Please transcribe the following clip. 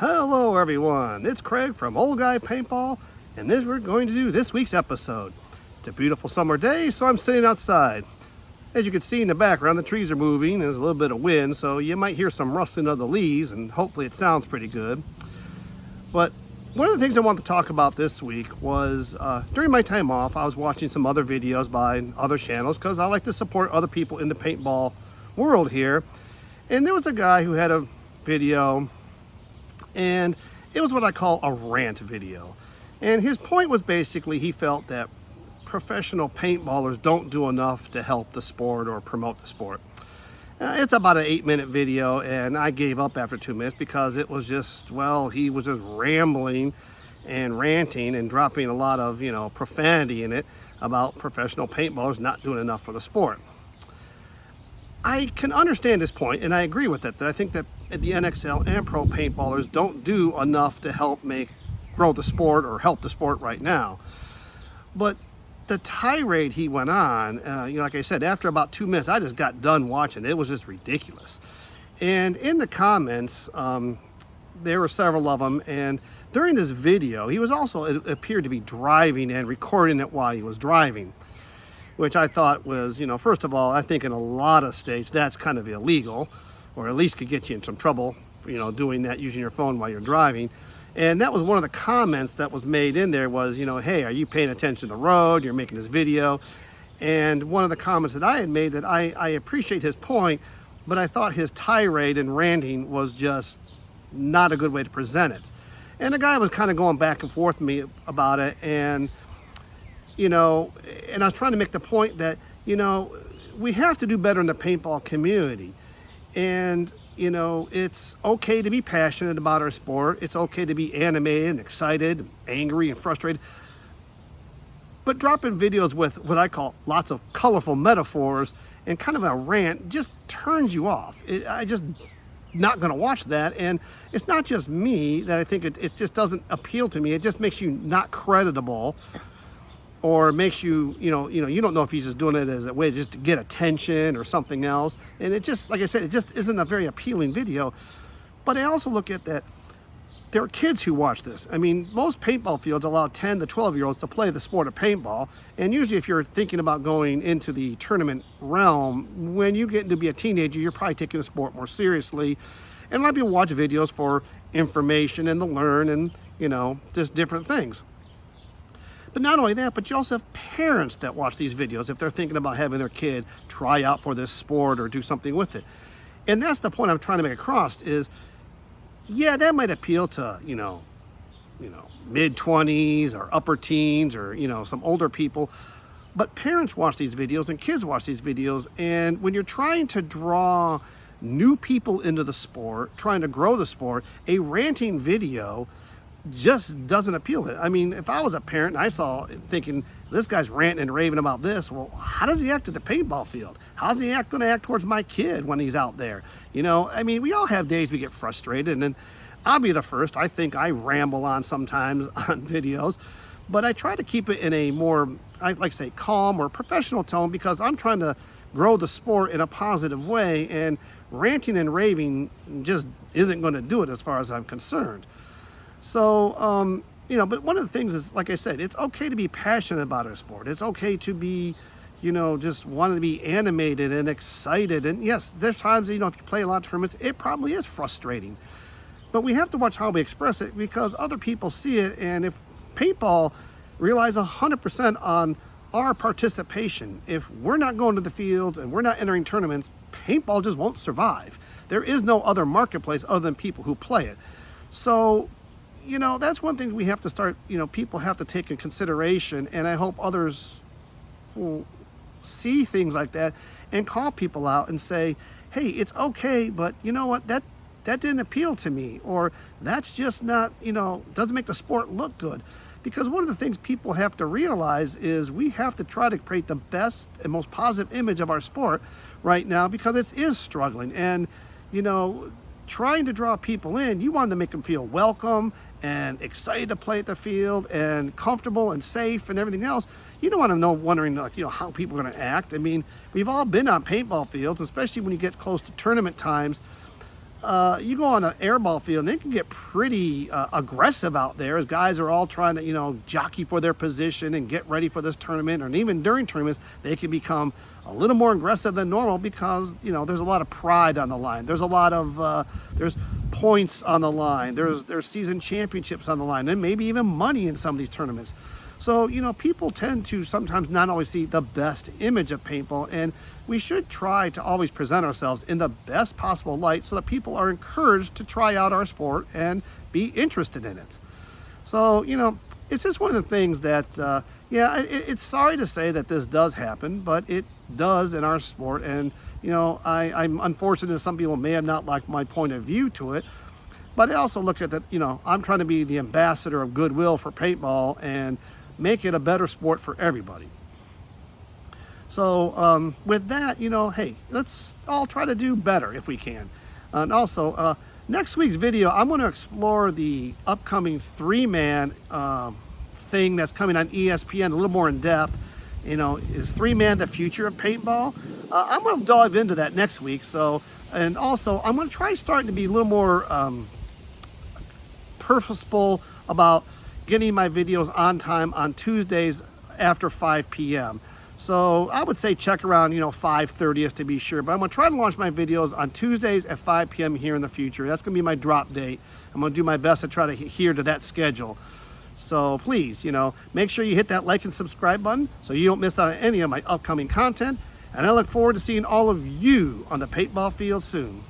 Hello everyone, it's Craig from Old Guy Paintball, and we're going to do this week's episode. It's a beautiful summer day, so I'm sitting outside. As you can see in the background, the trees are moving, there's a little bit of wind, so you might hear some rustling of the leaves, and hopefully it sounds pretty good. But one of the things I wanted to talk about this week was, during my time off, I was watching some other videos by other channels, because I like to support other people in the paintball world here. And there was a guy who had a video, and it was what I call a rant video. And his point was basically he felt that professional paintballers don't do enough to help the sport or promote the sport. It's about an 8-minute video, and I gave up after 2 minutes because it was just, well, he was just rambling and ranting and dropping a lot of, profanity in it about professional paintballers not doing enough for the sport. I can understand his point, and I agree with it, that I think that the NXL and pro paintballers don't do enough to help grow the sport or help the sport right now. But the tirade he went on, like I said, after about 2 minutes, I just got done watching it. It was just ridiculous. And in the comments, there were several of them, and during this video, he was also, it appeared to be driving and recording it while he was driving, which I thought was, first of all, I think in a lot of states that's kind of illegal, or at least could get you in some trouble, doing that, using your phone while you're driving. And that was one of the comments that was made in there was, hey, are you paying attention to the road? You're making this video. And one of the comments that I had made, that I appreciate his point, but I thought his tirade and ranting was just not a good way to present it. And the guy was kind of going back and forth with me about it, and and I was trying to make the point that, we have to do better in the paintball community. And, it's okay to be passionate about our sport. It's okay to be animated and excited, angry and frustrated. But dropping videos with what I call lots of colorful metaphors and kind of a rant just turns you off. I just not going to watch that. And it's not just me that I think it just doesn't appeal to me. It just makes you not creditable. Or makes you, you don't know if he's just doing it as a way just to get attention or something else. And it just, like I said, it just isn't a very appealing video. But I also look at that there are kids who watch this. I mean, most paintball fields allow 10 to 12-year-olds to play the sport of paintball. And usually if you're thinking about going into the tournament realm, when you get to be a teenager, you're probably taking the sport more seriously. And a lot of people watch videos for information and to learn and, just different things. But not only that, but you also have parents that watch these videos if they're thinking about having their kid try out for this sport or do something with it. And that's the point I'm trying to make across is, yeah, that might appeal to, mid-20s or upper teens or, some older people. But parents watch these videos and kids watch these videos. And when you're trying to draw new people into the sport, trying to grow the sport, a ranting video just doesn't appeal to it. I mean, if I was a parent and I saw it thinking, this guy's ranting and raving about this, well, how does he act at the paintball field? How's he going to act towards my kid when he's out there? I mean, we all have days we get frustrated, and then I'll be the first. I think I ramble on sometimes on videos, but I try to keep it in a more, I like to say, calm or professional tone, because I'm trying to grow the sport in a positive way, and ranting and raving just isn't going to do it as far as I'm concerned. So, but one of the things is, like I said, it's okay to be passionate about our sport. It's okay to be, just wanting to be animated and excited. And yes, there's times, if you play a lot of tournaments, it probably is frustrating. But we have to watch how we express it, because other people see it. And if paintball relies 100% on our participation, if we're not going to the fields and we're not entering tournaments, paintball just won't survive. There is no other marketplace other than people who play it. So, that's one thing we have to start, people have to take in consideration, and I hope others will see things like that and call people out and say, hey, it's okay, but you know what, that didn't appeal to me, or that's just not, doesn't make the sport look good. Because one of the things people have to realize is we have to try to create the best and most positive image of our sport right now, because it is struggling. And, trying to draw people in, you want to make them feel welcome and excited to play at the field and comfortable and safe and everything else. You don't want them wondering how people are going to act. I mean, we've all been on paintball fields, especially when you get close to tournament times. you go on an airball field and it can get pretty aggressive out there as guys are all trying to, jockey for their position and get ready for this tournament. And even during tournaments, they can become a little more aggressive than normal because, there's a lot of pride on the line. There's a lot of, there's points on the line. There's season championships on the line, and maybe even money in some of these tournaments. So, people tend to sometimes not always see the best image of paintball, and we should try to always present ourselves in the best possible light so that people are encouraged to try out our sport and be interested in it. So, it's just one of the things that, it's sorry to say that this does happen, but it does in our sport. And, I'm unfortunate that some people may have not liked my point of view to it. But I also look at that, I'm trying to be the ambassador of goodwill for paintball and make it a better sport for everybody. So with that, hey, let's all try to do better if we can. And also, next week's video, I'm going to explore the upcoming 3-man thing that's coming on ESPN a little more in depth. Is 3-man the future of paintball? I'm going to dive into that next week. So, and also, I'm going to try starting to be a little more purposeful about getting my videos on time on Tuesdays after 5 p.m. So I would say check around, 5:30 to be sure. But I'm going to try to launch my videos on Tuesdays at 5 p.m. here in the future. That's going to be my drop date. I'm going to do my best to try to adhere to that schedule. So please, make sure you hit that like and subscribe button so you don't miss out on any of my upcoming content. And I look forward to seeing all of you on the paintball field soon.